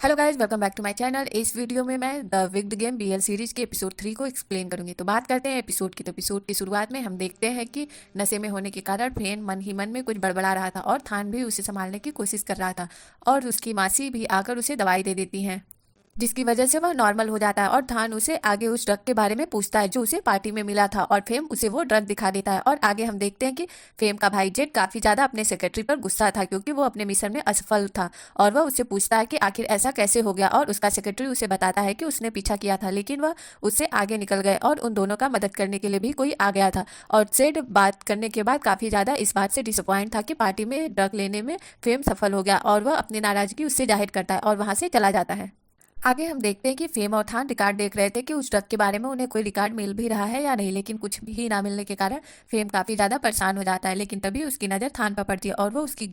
Hello guys, welcome back to my channel. इस video में मैं the wicked game BL series के episode 3 को एक्सप्लेन करूंगी। तो बात करते हैं एपिसोड की। तो एपिसोड की शुरुआत में हम देखते हैं कि नशे में होने के कारण फेन मन ही मन में कुछ बड़बड़ा रहा था और थान भी उसे संभालने की कोशिश कर रहा था और उसकी मासी भी आकर उसे दवाई दे देती हैं, जिसकी वजह से वह नॉर्मल हो जाता है। और थान उसे आगे उस ड्रग के बारे में पूछता है जो उसे पार्टी में मिला था और फेम उसे वो ड्रग दिखा देता है। और आगे हम देखते हैं कि फेम का भाई जेड काफी ज्यादा अपने सेक्रेटरी पर गुस्सा था क्योंकि वो अपने मिशन में असफल था और वह उससे पूछता है कि आखिर ऐसा कैसे हो गया। और उसका सेक्रेटरी उसे बताता है कि उसने पीछा किया था लेकिन वह उससे आगे निकल गए और उन दोनों का मदद करने के लिए भी कोई आ गया था। और जेड बात करने के बाद काफी ज्यादा इस बात से डिसअपॉइंट था कि पार्टी में ड्रग लेने में फेम सफल हो गया और वह अपनी नाराजगी उससे जाहिर करता है और वहां से चला जाता है। आगे हम देखते हैं कि फेम और थान रिकॉर्ड देख रहे थे कि उस ड्रग के बारे में उन्हें कोई रिकॉर्ड मिल भी रहा है या नहीं, लेकिन कुछ भी ना मिलने के कारण फेम काफी ज्यादा परेशान हो जाता है। लेकिन तभी उसकी नजर थान पर पड़ती है और वो उसकी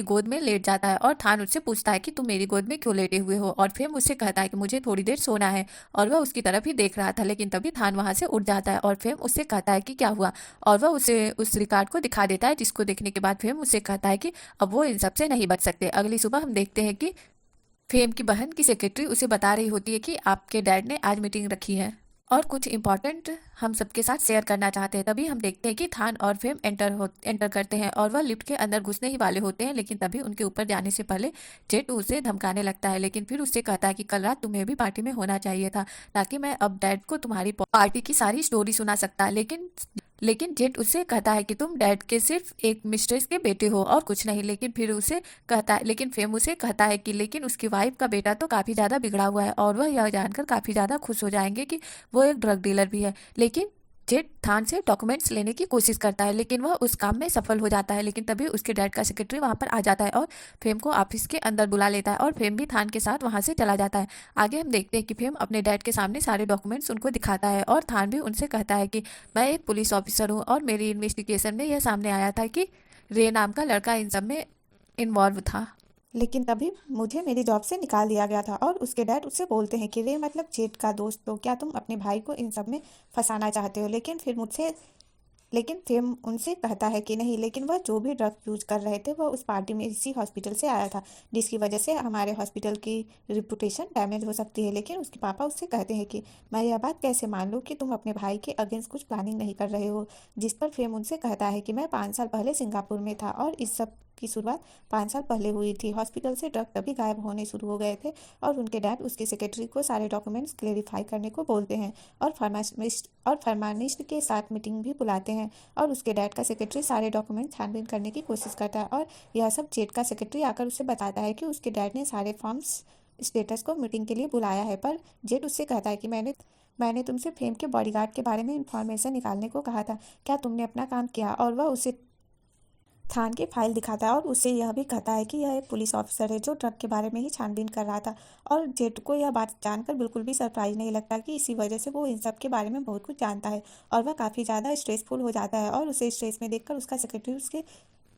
गोद में लेट जाता है। और थान उससे पूछता है कि तुम मेरी गोद में क्यों लेटे हुए हो। और फेम उससे कहता है कि मुझे थोड़ी देर सोना है। और वह उसकी तरफ ही देख रहा था, लेकिन तभी थान वहां से उठ जाता है और फेम उससे कहता है कि क्या हुआ। और वह उसे उस रिकॉर्ड को दिखा देता है, जिसको देखने के बाद फेम उससे कहता है कि अब वो इन सबसे नहीं बच सकते। अगली सुबह हम देखते हैं कि फेम की बहन की सेक्रेटरी उसे बता रही होती है कि आपके डैड ने आज मीटिंग रखी है और कुछ इम्पोर्टेंट हम सबके साथ शेयर करना चाहते हैं। तभी हम देखते हैं कि थान और फेम एंटर करते हैं और वह लिफ्ट के अंदर घुसने ही वाले होते हैं, लेकिन तभी उनके ऊपर जाने से पहले जेट उसे धमकाने लगता है। लेकिन फिर उससे कहता है कि कल रात तुम्हें भी पार्टी में होना चाहिए था ताकि मैं अब डैड को तुम्हारी पार्टी की सारी स्टोरी सुना सकता। लेकिन जेट उससे कहता है कि तुम डैड के सिर्फ एक मिस्ट्रेस के बेटे हो और कुछ नहीं। लेकिन फेम उसे कहता है कि लेकिन उसकी वाइफ का बेटा तो काफी ज्यादा बिगड़ा हुआ है और वह यह जानकर काफी ज्यादा खुश हो जाएंगे कि वो एक ड्रग डीलर भी है। लेकिन जेट थान से डॉक्यूमेंट्स लेने की कोशिश करता है, लेकिन वह उस काम में सफल हो जाता है। लेकिन तभी उसके डैड का सेक्रेटरी वहां पर आ जाता है और फेम को ऑफिस के अंदर बुला लेता है और फेम भी थान के साथ वहां से चला जाता है। आगे हम देखते हैं कि फेम अपने डैड के सामने सारे डॉक्यूमेंट्स उनको दिखाता है और थान भी उनसे कहता है कि मैं एक पुलिस ऑफिसर हूँ और मेरी इन्वेस्टिगेशन में यह सामने आया था कि रे नाम का लड़का इन सब में इन्वॉल्व था। लेकिन तभी मुझे मेरी जॉब से निकाल दिया गया था। और उसके डैड उससे बोलते हैं कि वे मतलब जेठ का दोस्त, तो क्या तुम अपने भाई को इन सब में फंसाना चाहते हो। लेकिन फिर उनसे कहता है कि नहीं, लेकिन वह जो भी ड्रग यूज कर रहे थे वह उस पार्टी में इसी हॉस्पिटल से आया था, जिसकी वजह से हमारे हॉस्पिटल की रिपुटेशन डैमेज हो सकती है। लेकिन उसके पापा उससे कहते हैं कि मैं यह बात कैसे मान लूँ कि तुम अपने भाई के अगेंस्ट कुछ प्लानिंग नहीं कर रहे हो। जिस पर फेम उनसे कहता है कि मैं 5 साल पहले सिंगापुर में था और इस सब की शुरुआत 5 साल पहले हुई थी। हॉस्पिटल से ड्रग तभी गायब होने शुरू हो गए थे और उनके डैड उसके सेक्रेटरी को सारे डॉक्यूमेंट्स क्लेरिफाई करने को बोलते हैं और फार्मासिस्ट के साथ मीटिंग भी बुलाते हैं। और उसके डैड का सेक्रेटरी सारे डॉक्यूमेंट छानबीन करने की कोशिश करता है और यह सब जेड का सेक्रेटरी आकर उसे बताता है कि उसके डैड ने सारे फॉर्म्स स्टेटस को मीटिंग के लिए बुलाया है। पर जेड उससे कहता है कि मैंने तुमसे फेम के बॉडीगार्ड के बारे में इंफॉर्मेशन निकालने को कहा था, क्या तुमने अपना काम किया। और वह उसे थान की फाइल दिखाता है और उससे यह भी कहता है कि यह एक पुलिस ऑफिसर है जो ट्रक के बारे में ही छानबीन कर रहा था। और जेट को यह बात जानकर बिल्कुल भी सरप्राइज नहीं लगता कि इसी वजह से वो इन सब के बारे में बहुत कुछ जानता है और वह काफ़ी ज़्यादा स्ट्रेसफुल हो जाता है। और उसे स्ट्रेस में देखकर उसका सेक्रेटरी उसके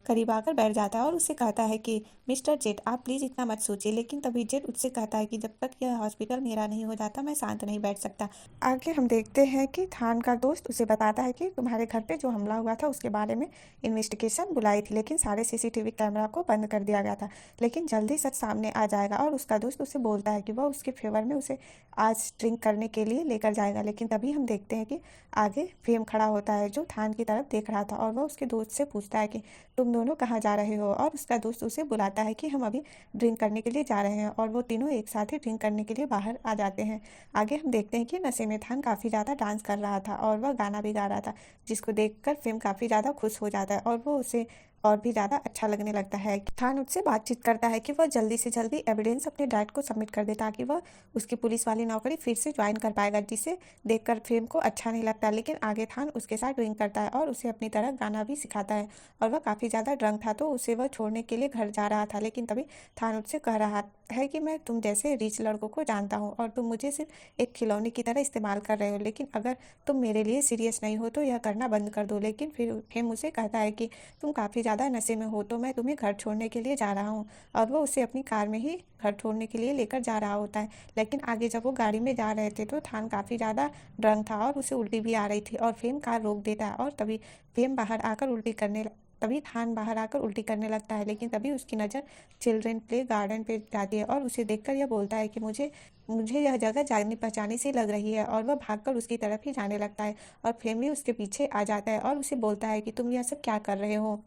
करीब आकर बैठ जाता है और उससे कहता है कि मिस्टर जेट, आप प्लीज़ इतना मत सोचिए। लेकिन तभी जेट उससे कहता है कि जब तक यह हॉस्पिटल मेरा नहीं हो जाता मैं शांत नहीं बैठ सकता। आगे हम देखते हैं कि थान का दोस्त उसे बताता है कि तुम्हारे घर पे जो हमला हुआ था उसके बारे में इन्वेस्टिगेशन बुलाई थी, लेकिन सारे सीसीटीवी कैमरा को बंद कर दिया गया था। लेकिन जल्दी सच सामने आ जाएगा। और उसका दोस्त उसे बोलता है कि वह उसके फेवर में उसे आज ड्रिंक करने के लिए लेकर जाएगा। लेकिन तभी हम देखते हैं कि आगे फेम खड़ा होता है जो थान की तरफ देख रहा था और वह उसके दोस्त से पूछता है कि तुम दोनों कहाँ जा रहे हो। और उसका दोस्त उसे बुलाता है कि हम अभी ड्रिंक करने के लिए जा रहे हैं और वो तीनों एक साथ ही ड्रिंक करने के लिए बाहर आ जाते हैं। आगे हम देखते हैं कि नशे में थान काफ़ी ज़्यादा डांस कर रहा था और वह गाना भी गा रहा था, जिसको देखकर फिल्म काफ़ी ज़्यादा खुश हो जाता है और वो उसे और भी ज़्यादा अच्छा लगने लगता है। खान उससे बातचीत करता है कि वह जल्दी से जल्दी एविडेंस अपने डैड को सबमिट कर दे ताकि वह उसकी पुलिस वाली नौकरी फिर से ज्वाइन कर पाएगा, जिसे देखकर फिल्म को अच्छा नहीं लगता। लेकिन आगे थान उसके साथ ड्रिंक करता है और उसे अपनी तरह गाना भी सिखाता है। और वह काफ़ी ज़्यादा ड्रंक था तो उसे वह छोड़ने के लिए घर जा रहा था। लेकिन तभी थान उससे कह रहा है कि मैं तुम जैसे रिच लड़कों को जानता हूँ और तुम मुझे सिर्फ एक खिलौने की तरह इस्तेमाल कर रहे हो, लेकिन अगर तुम मेरे लिए सीरियस नहीं हो तो यह करना बंद कर दो। लेकिन फिर मुझे कहता है कि तुम काफ़ी ज़्यादा नशे में हो तो मैं तुम्हें घर छोड़ने के लिए जा रहा हूँ। और वो उसे अपनी कार में ही घर छोड़ने के लिए लेकर जा रहा होता है। लेकिन आगे जब वो गाड़ी में जा रहे थे तो थान काफ़ी ज़्यादा ड्रंक था और उसे उल्टी भी आ रही थी और फेम कार रोक देता है और तभी फेम बाहर आकर उल्टी करने तभी थान बाहर आकर उल्टी करने लगता है, लेकिन तभी उसकी नज़र चिल्ड्रन प्ले गार्डन पे जाती है और उसे देखकर यह बोलता है कि मुझे मुझे यह जगह जानी पहचानी सी लग रही है, और वह भागकर उसकी तरफ ही जाने लगता है और फेम भी उसके पीछे आ जाता है और उसे बोलता है कि तुम यह सब क्या कर रहे हो।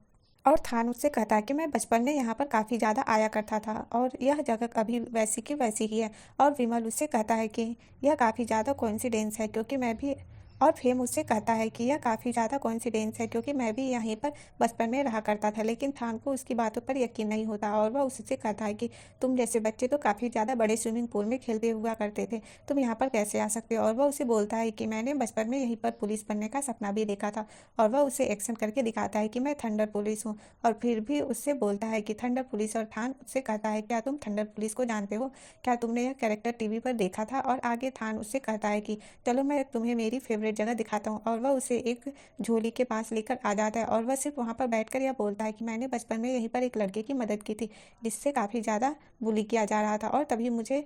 और थान उससे कहता है कि मैं बचपन में यहाँ पर काफ़ी ज़्यादा आया करता था और यह जगह अभी वैसी की वैसी ही है। और विमल उससे कहता है कि यह काफ़ी ज़्यादा कोइंसिडेंस है क्योंकि मैं भी और फेम उससे कहता है कि यह काफ़ी ज़्यादा कोइंसिडेंस है क्योंकि मैं भी यहीं पर बचपन में रहा करता था। लेकिन थान को उसकी बातों पर यकीन नहीं होता और वह उससे कहता है कि तुम जैसे बच्चे तो काफ़ी ज़्यादा बड़े स्विमिंग पूल में खेलते हुआ करते थे, तुम यहाँ पर कैसे आ सकते हो। और वह उसे बोलता है कि मैंने बचपन में यहीं पर पुलिस बनने का सपना भी देखा था। और वह उसे एक्शन करके दिखाता है कि मैं थंडर पुलिस हूँ। और फिर भी उससे बोलता है कि थंडर पुलिस। और थान उससे कहता है क्या तुम थंडर पुलिस को जानते हो, क्या तुमने यह कैरेक्टर टीवी पर देखा था। और आगे थान उससे कहता है कि चलो मैं तुम्हें मेरी फेवरेट जगह दिखाता हूँ। और वह उसे एक झोली के पास लेकर आ जाता है और वह सिर्फ वहाँ पर बैठकर यह बोलता है कि मैंने बचपन में यहीं पर एक लड़के की मदद की थी जिससे काफ़ी ज़्यादा बुली किया जा रहा था, और तभी मुझे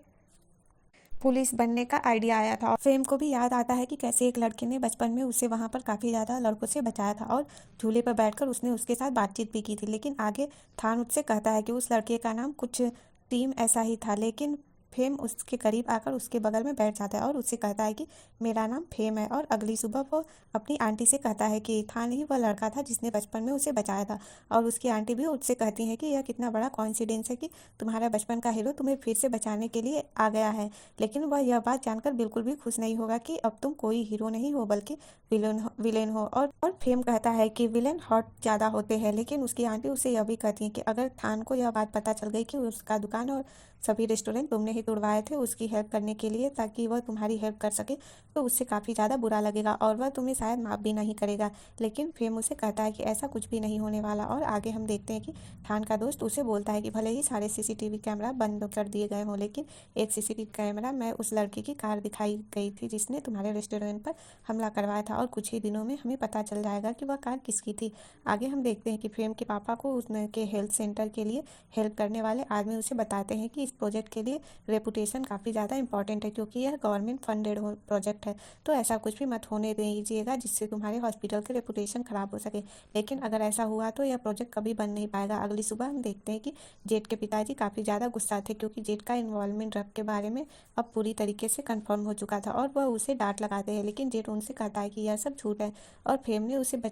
पुलिस बनने का आइडिया आया था। और फेम को भी याद आता है कि कैसे एक लड़के ने बचपन में उसे वहाँ पर काफ़ी ज़्यादा लड़कों से बचाया था और झूले पर बैठकर उसने उसके साथ बातचीत भी की थी। लेकिन आगे थान उससे कहता है कि उस लड़के का नाम कुछ टीम ऐसा ही था। लेकिन फेम उसके करीब आकर उसके बगल में बैठ जाता है और उससे कहता है कि मेरा नाम फेम है। और अगली सुबह वो अपनी आंटी से कहता है कि थान ही वह लड़का था जिसने बचपन में उसे बचाया था। और उसकी आंटी भी उससे कहती है कि यह कितना बड़ा कॉइंसिडेंस है कि तुम्हारा बचपन का हीरो तुम्हें फिर से बचाने के लिए आ गया है। लेकिन वह यह बात जानकर बिल्कुल भी खुश नहीं होगा कि अब तुम कोई हीरो नहीं हो बल्कि विलेन हो। और फेम कहता है कि विलेन हॉट ज़्यादा होते हैं। लेकिन उसकी आंटी उसे यह भी कहती है कि अगर थान को यह बात पता चल गई कि उसका दुकान और सभी रेस्टोरेंट तुमने ही तुड़वाए थे उसकी हेल्प करने के लिए ताकि वह तुम्हारी हेल्प कर सके, तो उससे काफ़ी ज़्यादा बुरा लगेगा और वह तुम्हें शायद माफ़ भी नहीं करेगा। लेकिन फेम उसे कहता है कि ऐसा कुछ भी नहीं होने वाला। और आगे हम देखते हैं कि थान का दोस्त उसे बोलता है कि भले ही सारे सीसीटीवी कैमरा बंद कर दिए गए हों, लेकिन एक सीसीटीवी कैमरा में उस लड़की की कार दिखाई गई थी जिसने तुम्हारे रेस्टोरेंट पर हमला करवाया था, और कुछ ही दिनों में हमें पता चल जाएगा कि वह कार किसकी थी। आगे हम देखते हैं कि फेम के पापा को उसके हेल्थ सेंटर के लिए हेल्प करने वाले आदमी उसे बताते हैं कि इस प्रोजेक्ट के लिए रेपुटेशन काफ़ी ज़्यादा इंपॉर्टेंट है क्योंकि यह गवर्नमेंट फंडेड प्रोजेक्ट है, तो ऐसा कुछ भी मत होने दीजिएगा जिससे तुम्हारे हॉस्पिटल की रेपुटेशन ख़राब हो सके। लेकिन अगर ऐसा हुआ तो यह प्रोजेक्ट कभी बन नहीं पाएगा। अगली सुबह हम देखते हैं कि जेट के पिताजी काफ़ी ज़्यादा गुस्सा थे क्योंकि जेट का इन्वॉल्वमेंट ड्रग के बारे में अब पूरी तरीके से कंफर्म हो चुका था और वह उसे डांट लगाते हैं। लेकिन जेट उनसे कहता है कि यह सब झूठ है और फेम ने उसे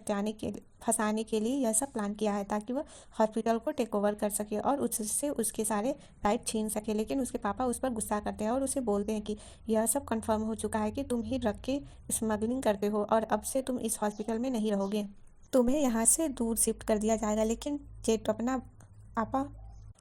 फंसाने के लिए यह सब प्लान किया है ताकि वह हॉस्पिटल को टेक ओवर कर सके और उससे उसके सारे राइट छीन सके। लेकिन उसके पापा उस पर गुस्सा करते हैं और उसे बोलते हैं कि यह सब कंफर्म हो चुका है कि तुम ही ड्रग की स्मगलिंग करते हो और अब से तुम इस हॉस्पिटल में नहीं रहोगे, तुम्हें यहाँ से दूर शिफ्ट कर दिया जाएगा। आपा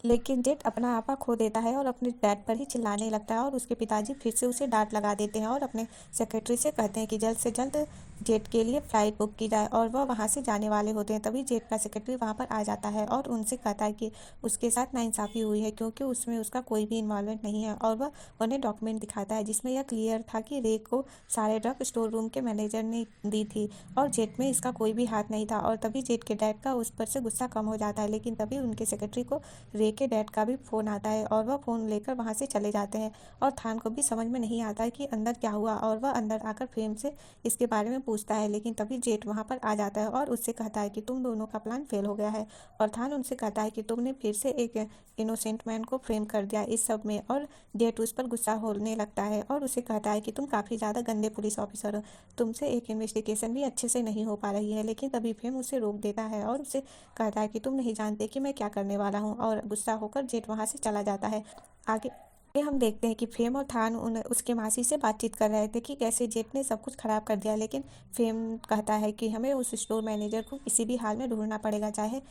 लेकिन जेट अपना आपा खो देता है और अपने डैड पर ही चिल्लाने लगता है और उसके पिताजी फिर से उसे डांट लगा देते हैं और अपने सेक्रेटरी से कहते हैं कि जल्द से जल्द जेट के लिए फ़्लाइट बुक की जाए। और वह वहाँ से जाने वाले होते हैं तभी जेट का सेक्रेटरी वहाँ पर आ जाता है और उनसे कहता है कि उसके साथ नाइंसाफ़ी हुई है क्योंकि उसमें उसका कोई भी इन्वॉल्वमेंट नहीं है। और वह उन्हें डॉक्यूमेंट दिखाता है जिसमें यह क्लियर था कि रे को सारे ड्रग स्टोर रूम के मैनेजर ने दी थी और जेट में इसका कोई भी हाथ नहीं था। और तभी जेट के डैड का उस पर से गुस्सा कम हो जाता है। लेकिन तभी उनके सेक्रेटरी को रे के डैड का भी फ़ोन आता है और वह फ़ोन लेकर वहाँ से चले जाते हैं। और थान को भी समझ में नहीं आता है कि अंदर क्या हुआ और वह अंदर आकर फेम से इसके बारे में पूछता है। लेकिन तभी जेट वहाँ पर आ जाता है और उससे कहता है कि तुम दोनों का प्लान फेल हो गया है। और थान उनसे कहता है कि तुमने फिर से एक इनोसेंट मैन को फ्रेम कर दिया इस सब में। और जेट उस पर गुस्सा होने लगता है और उसे कहता है कि तुम काफ़ी ज़्यादा गंदे पुलिस ऑफिसर हो, तुमसे एक इन्वेस्टिगेशन भी अच्छे से नहीं हो पा रही है। लेकिन तभी फेम उसे रोक देता है और उसे कहता है कि तुम नहीं जानते कि मैं क्या करने वाला हूँ, और गुस्सा होकर जेट वहाँ से चला जाता है। आगे हम देखते हैं कि फेम और थान उसके मासी से बातचीत कर रहे थे कि कैसे जेट ने सब कुछ ख़राब कर दिया। लेकिन फेम कहता है कि हमें उस स्टोर मैनेजर को किसी भी हाल में ढूंढना पड़ेगा, चाहे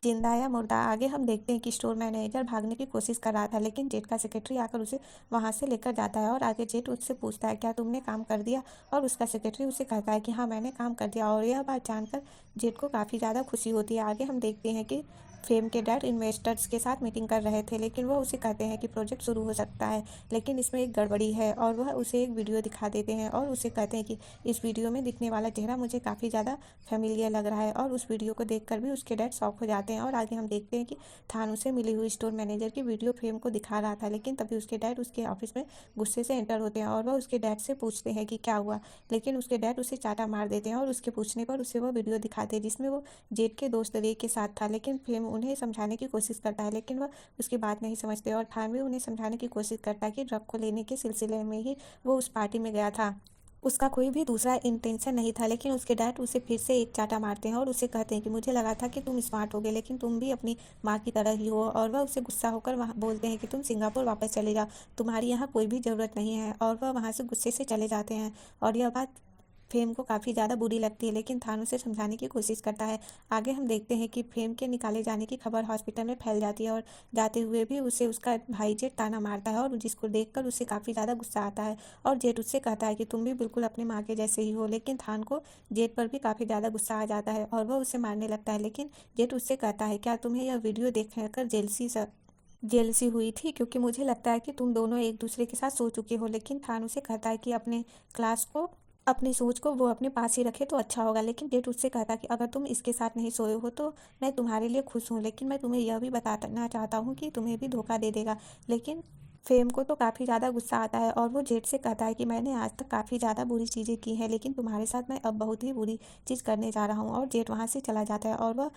जिंदा या मुर्दा। आगे हम देखते हैं कि स्टोर मैनेजर भागने की कोशिश कर रहा था लेकिन जेट का सेक्रेटरी आकर उसे वहां से लेकर जाता है। और आगे जेट उससे पूछता है क्या तुमने काम कर दिया, और उसका सेक्रेटरी उसे कहता है कि हाँ मैंने काम कर दिया। और यह बात जानकर जेट को काफ़ी ज़्यादा खुशी होती है। आगे हम देखते हैं कि फेम के डैड इन्वेस्टर्स के साथ मीटिंग कर रहे थे, लेकिन वह उसे कहते हैं कि प्रोजेक्ट शुरू हो सकता है, लेकिन इसमें एक गड़बड़ी है। और वह उसे एक वीडियो दिखा देते हैं और उसे कहते हैं कि इस वीडियो में दिखने वाला चेहरा मुझे काफ़ी ज़्यादा फेमिलियर लग रहा है। और उस वीडियो को देखकर भी उसके डैड शॉक हो जाते हैं। और आगे हम देखते हैं कि थान उसे मिली हुई स्टोर मैनेजर की वीडियो फेम को दिखा रहा था, लेकिन तभी उसके डैड उसके ऑफिस में गुस्से से एंटर होते हैं और वह उसके डैड से पूछते हैं कि क्या हुआ, लेकिन उसके डैड उसे चाटा मार देते हैं और उसके पूछने पर उसे वह वीडियो दिखाते हैं जिसमें वो जेड के दोस्त रे के साथ था। लेकिन फेम उन्हें समझाने की कोशिश करता है, लेकिन वह उसकी बात नहीं समझते। और थान भी उन्हें समझाने की कोशिश करता है कि ड्रग को लेने के सिलसिले में ही वो उस पार्टी में गया था, उसका कोई भी दूसरा इंटेंशन नहीं था। लेकिन उसके डैड उसे फिर से एक चाटा मारते हैं और उसे कहते हैं कि मुझे लगा था कि तुम स्मार्ट होगे, लेकिन तुम भी अपनी माँ की तरह ही हो। और वह उसे गुस्सा होकर वहाँ बोलते हैं कि तुम सिंगापुर वापस चले जाओ, तुम्हारी यहाँ कोई भी ज़रूरत नहीं है। और वह वहाँ से गुस्से से चले जाते हैं। और यह बात फेम को काफ़ी ज़्यादा बुरी लगती है, लेकिन थान उसे समझाने की कोशिश करता है। आगे हम देखते हैं कि फेम के निकाले जाने की खबर हॉस्पिटल में फैल जाती है और जाते हुए भी उसे उसका भाई जेठ ताना मारता है, और जिसको देखकर उसे काफ़ी ज़्यादा गुस्सा आता है। और जेठ उससे कहता है कि तुम भी बिल्कुल अपने माँ के जैसे ही हो। लेकिन थान को जेठ पर भी काफ़ी ज़्यादा गुस्सा आ जाता है और वह उसे मारने लगता है। लेकिन जेठ उससे कहता है, क्या तुम्हें यह वीडियो देखकर जेलसी हुई थी, क्योंकि मुझे लगता है कि तुम दोनों एक दूसरे के साथ सो चुके हो। लेकिन थान उसे कहता है कि अपनी सोच को वो अपने पास ही रखे तो अच्छा होगा। लेकिन जेठ उससे कहता कि अगर तुम इसके साथ नहीं सोए हो तो मैं तुम्हारे लिए खुश हूँ, लेकिन मैं तुम्हें यह भी बताना चाहता हूँ कि तुम्हें भी धोखा दे देगा। लेकिन फेम को तो काफ़ी ज़्यादा गुस्सा आता है और वो जेठ से कहता है कि मैंने आज तक काफ़ी ज़्यादा बुरी चीज़ें की हैं, लेकिन तुम्हारे साथ मैं अब बहुत ही बुरी चीज़ करने जा रहा हूँ। और जेठ वहाँ से चला जाता है और वह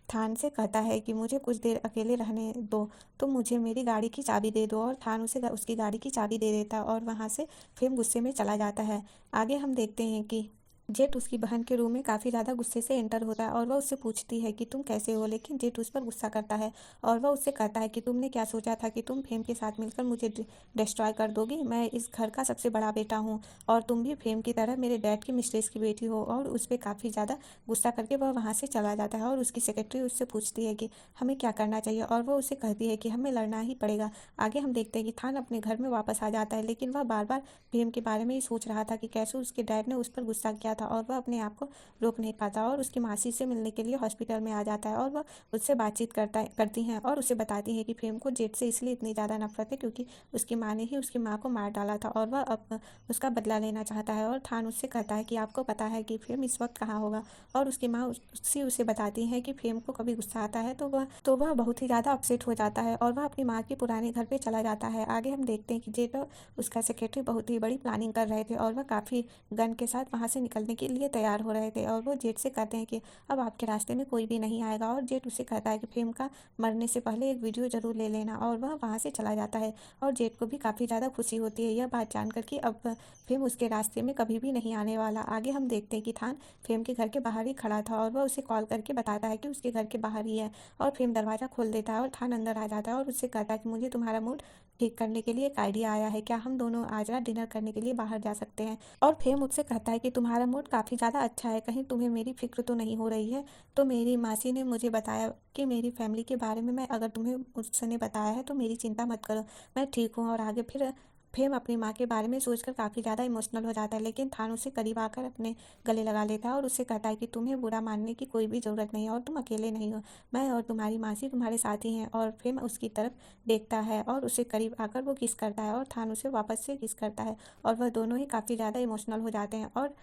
थान से कहता है कि मुझे कुछ देर अकेले रहने दो, तुम मुझे मेरी गाड़ी की चाबी दे दो। और थान उसे उसकी गाड़ी की चाबी दे देता है और वहाँ से फेम गुस्से में चला जाता है। आगे हम देखते हैं कि जेठ उसकी बहन के रूम में काफ़ी ज़्यादा गुस्से से एंटर होता है और वह उससे पूछती है कि तुम कैसे हो, लेकिन जेठ उस पर गुस्सा करता है और वह उससे कहता है कि तुमने क्या सोचा था कि तुम फेम के साथ मिलकर मुझे डिस्ट्रॉय कर दोगी। मैं इस घर का सबसे बड़ा बेटा हूँ और तुम भी फेम की तरह मेरे डैड की मिस्ट्रेस की बेटी हो। और उस पर काफ़ी ज़्यादा गुस्सा करके वह वहाँ से चला जाता है और उसकी सेक्रेटरी उससे पूछती है कि हमें क्या करना चाहिए, और वह उसे कहती है कि हमें लड़ना ही पड़ेगा। आगे हम देखते हैं कि थान अपने घर में वापस आ जाता है, लेकिन वह बार बार फेम के बारे में ही सोच रहा था कि कैसे उसके डैड ने उस पर गुस्सा किया था, और वह अपने आप को रोक नहीं पाता और उसकी मासी से मिलने के लिए हॉस्पिटल में आ जाता है। और वह उससे बातचीत करती हैं और उसे बताती है कि फेम को जेठ से इसलिए इतनी ज़्यादा नफरत है क्योंकि उसकी माँ ने ही उसकी माँ को मार डाला था और वह अब उसका बदला लेना चाहता है। और थान उससे कहता है कि आपको पता है कि फेम इस वक्त कहाँ होगा। और उसकी माँ उससे उसे बताती है कि फेम को कभी गुस्सा आता है तो वह बहुत ही ज़्यादा अपसेट हो जाता है और वह अपनी माँ के पुराने घर पे चला जाता है। आगे हम देखते हैं कि जेठ और उसका सेक्रेटरी बहुत ही बड़ी प्लानिंग कर रहे थे और वह काफ़ी गन के साथ वहाँ से निकलने के लिए तैयार हो रहे थे। और वो जेठ से कहते हैं कि अब आपके रास्ते में कोई भी नहीं आएगा। और जेठ उसे कहता है कि फेम का मरने से पहले एक वीडियो जरूर ले लेना, और वह वहाँ से चला जाता है। और जेठ को भी काफ़ी ज़्यादा खुशी होती है यह बात जानकर कि अब फेम उसके रास्ते में कभी भी नहीं आने वाला। आगे हम देखते हैं कि थान फेम के घर के बाहर ही खड़ा था और वह उसे कॉल करके बताता है कि उसके घर के बाहर ही है। और फेम दरवाज़ा खोल देता है और थान अंदर आ जाता है और उससे कहता है कि मुझे तुम्हारा मूड ठीक करने के लिए एक आइडिया आया है, क्या हम दोनों आज रात डिनर करने के लिए बाहर जा सकते हैं। और फेम मुझसे कहता है कि तुम्हारा मूड काफ़ी ज़्यादा अच्छा है, कहीं तुम्हें मेरी फिक्र तो नहीं हो रही है। तो मेरी मासी ने मुझे बताया कि मेरी फैमिली के बारे में मैं अगर तुम्हें उसने बताया है तो मेरी चिंता मत करो, मैं ठीक हूँ। और आगे फिर फेम अपनी माँ के बारे में सोचकर काफ़ी ज़्यादा इमोशनल हो जाता है, लेकिन थान उसे करीब आकर अपने गले लगा लेता है और उससे कहता है कि तुम्हें बुरा मानने की कोई भी ज़रूरत नहीं है और तुम अकेले नहीं हो, मैं और तुम्हारी मासी तुम्हारे साथ ही हैं। और फेम उसकी तरफ देखता है और उसे करीब आकर वो किस करता है और थान उसे वापस से किस करता है और वह दोनों ही काफ़ी ज़्यादा इमोशनल हो जाते हैं। और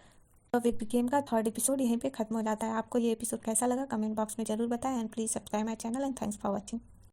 विद गेम का थर्ड एपिसोड यहीं पे खत्म हो जाता है। आपको ये एपिसोड कैसा लगा कमेंट बॉक्स में ज़रूर बताएं and please subscribe my channel and thanks for watching.